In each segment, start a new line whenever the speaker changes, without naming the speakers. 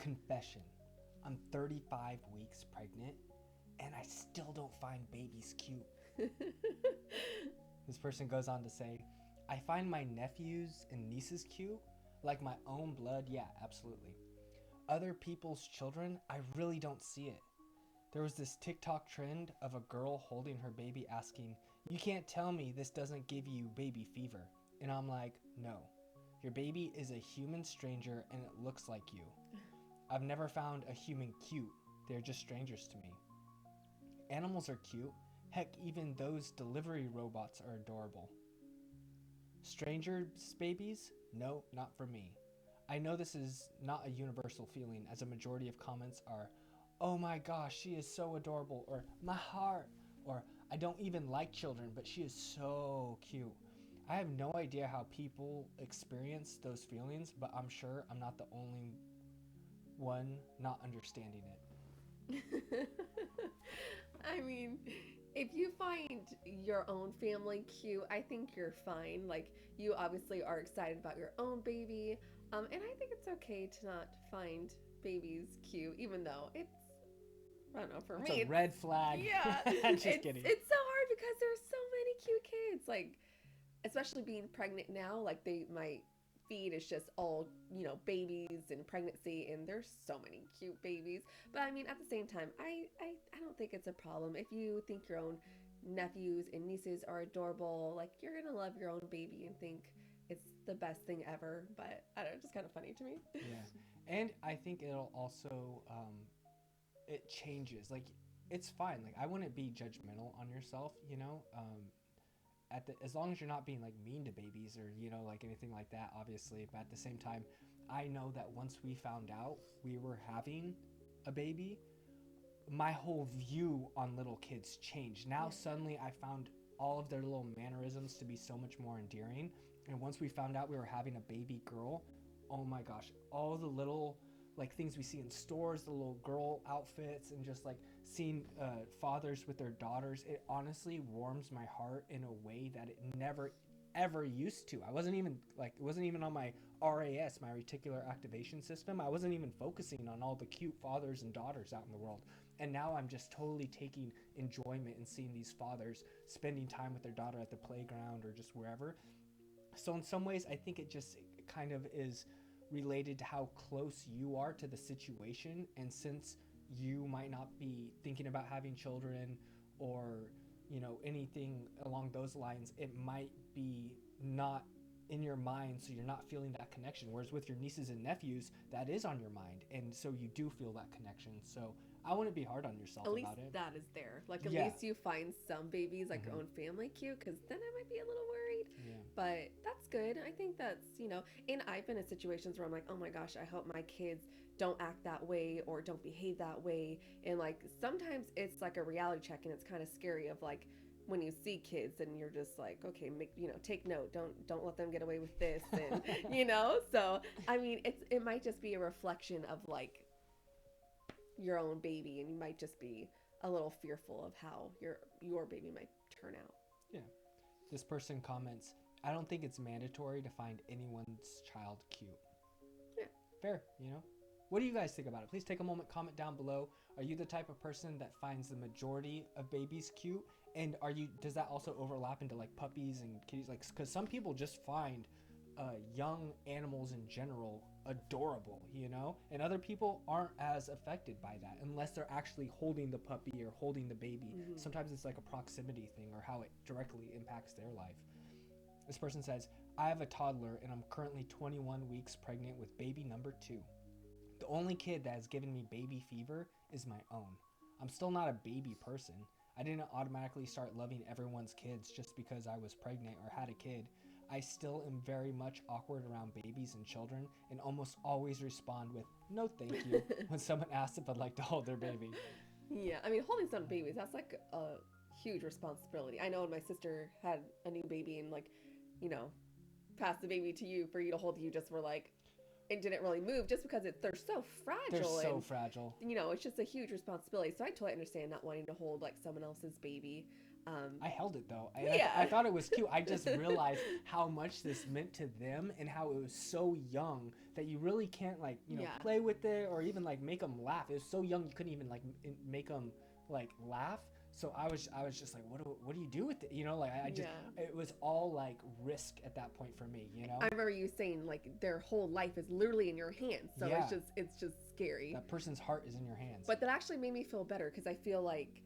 Confession. I'm 35 weeks pregnant and I still don't find babies cute. This person goes on to say, I find my nephews and nieces cute, like my own blood, yeah, absolutely. Other people's children, I really don't see it. There was this TikTok trend of a girl holding her baby asking, you can't tell me this doesn't give you baby fever. And I'm like, no. Your baby is a human stranger and it looks like you. I've never found a human cute. They're just strangers to me. Animals are cute. Heck, even those delivery robots are adorable. Strangers' babies? No, not for me. I know this is not a universal feeling, as a majority of comments are, oh my gosh, she is so adorable, or my heart, or I don't even like children, but she is so cute. I have no idea how people experience those feelings, but I'm sure I'm not the only one not understanding it.
I mean, if you find your own family cute, I think you're fine. Like, you obviously are excited about your own baby. And I think it's okay to not find babies cute, even though it's, I don't know, for
That's
me,
a
it's,
red flag.
yeah,
Just kidding.
it's so hard because there's so many cute kids. Like, especially being pregnant now, like my feed is just all, babies and pregnancy, and there's so many cute babies. But I mean, at the same time, I don't think it's a problem if you think your own nephews and nieces are adorable. Like, you're gonna love your own baby and think it's the best thing ever. But I don't know, it's just kind of funny to me.
Yeah. And I think it'll also, it changes. Like, it's fine. Like, I wouldn't be judgmental on yourself, as long as you're not being like mean to babies or like anything like that, obviously. But at the same time, I know that once we found out we were having a baby, my whole view on little kids changed. Now
Yeah.
suddenly I found all of their little mannerisms to be so much more endearing. And once we found out we were having a baby girl, oh my gosh, all the little like things we see in stores, the little girl outfits, and just like seeing fathers with their daughters, it honestly warms my heart in a way that it never ever used to. I wasn't even like, it wasn't even on my RAS, my reticular activation system. I wasn't even focusing on all the cute fathers and daughters out in the world. And now I'm just totally taking enjoyment in seeing these fathers spending time with their daughter at the playground or just wherever. So in some ways, I think it just kind of is related to how close you are to the situation. And since you might not be thinking about having children or, anything along those lines, it might be not in your mind, so you're not feeling that connection. Whereas with your nieces and nephews, that is on your mind, and so you do feel that connection. So I wouldn't be hard on yourself
At least
about it.
that is there. Like, at
Yeah.
least you find some babies, like your
Mm-hmm.
own family, cute, because then I might be a little worried.
Yeah.
But that's good. I think that's. And I've been in situations where I'm like, oh my gosh, I hope my kids don't act that way or don't behave that way. And like, sometimes it's like a reality check, and it's kind of scary of like, when you see kids and you're just like, okay, take note, don't let them get away with this, and so I mean, it might just be a reflection of like your own baby, and you might just be a little fearful of how your baby might turn out.
Yeah. This person comments, I don't think it's mandatory to find anyone's child cute.
Yeah.
Fair. What do you guys think about it? Please take a moment, comment down below. Are you the type of person that finds the majority of babies cute? And does that also overlap into like puppies and kitties? Like, because some people just find young animals in general adorable, and other people aren't as affected by that unless they're actually holding the puppy or holding the baby.
Mm-hmm.
Sometimes it's like a proximity thing or how it directly impacts their life. This person says, I have a toddler and I'm currently 21 weeks pregnant with baby number 2. The only kid that has given me baby fever is my own. I'm still not a baby person. I didn't automatically start loving everyone's kids just because I was pregnant or had a kid. I still am very much awkward around babies and children and almost always respond with, no thank you, when someone asks if I'd like to hold their baby.
Yeah, I mean, holding some babies, that's like a huge responsibility. I know when my sister had a new baby and like, you know, passed the baby to you for you to hold, you just were like, it didn't really move just because they're so fragile.
They're so
and,
fragile.
It's just a huge responsibility. So I totally understand not wanting to hold like someone else's baby.
I held it though.
Yeah.
I thought it was cute. I just realized how much this meant to them and how it was so young that you really can't like, you know,
Yeah.
play with it or even like make them laugh. It was so young you couldn't even like make them like laugh. So I was just like, what do you do with it? You know, like I just
Yeah.
it was all like risk at that point for me. You know.
I remember you saying like their whole life is literally in your hands, so
Yeah.
it's just scary.
That person's heart is in your hands.
But that actually made me feel better because I feel like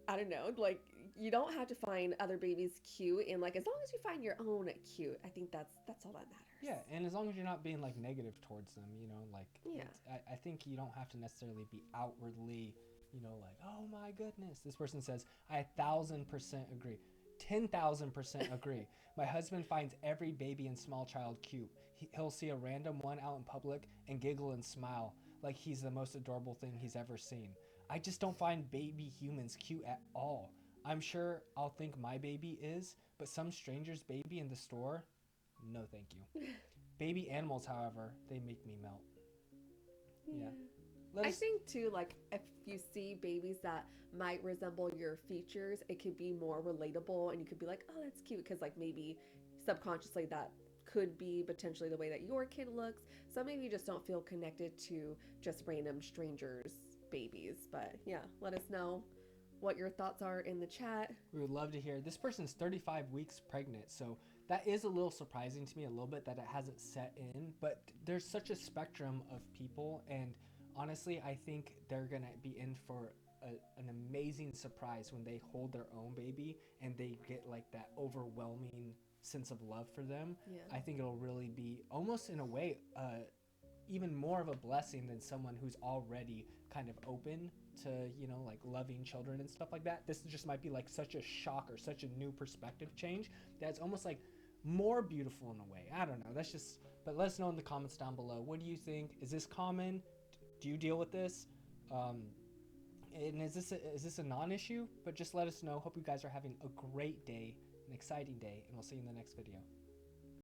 I don't know, like you don't have to find other babies cute, and like as long as you find your own cute, I think that's all that matters.
Yeah, and as long as you're not being like negative towards them, you know, like
Yeah.
I think you don't have to necessarily be outwardly, you know, like, oh my goodness. This person says, I 1,000% agree. 10,000% agree. My husband finds every baby and small child cute. He'll see a random one out in public and giggle and smile like he's the most adorable thing he's ever seen. I just don't find baby humans cute at all. I'm sure I'll think my baby is, but some stranger's baby in the store, no thank you. Baby animals, however, they make me melt. Yeah.
I think too, like if you see babies that might resemble your features, it could be more relatable, and you could be like, "Oh, that's cute," because like maybe subconsciously that could be potentially the way that your kid looks. So maybe you just don't feel connected to just random strangers' babies. But yeah, let us know what your thoughts are in the chat.
We would love to hear. This person's 35 weeks pregnant, so that is a little surprising to me a little bit that it hasn't set in, but there's such a spectrum of people, and honestly, I think they're going to be in for an amazing surprise when they hold their own baby and they get like that overwhelming sense of love for them.
Yeah.
I think it'll really be almost in a way even more of a blessing than someone who's already kind of open to, you know, like loving children and stuff like that. This just might be like such a shock or such a new perspective change that's almost like more beautiful in a way. I don't know. That's just, but let us know in the comments down below. What do you think? Is this common? Do you deal with this? And is this a non-issue? But just let us know. Hope you guys are having a great day, an exciting day, and we'll see you in the next video.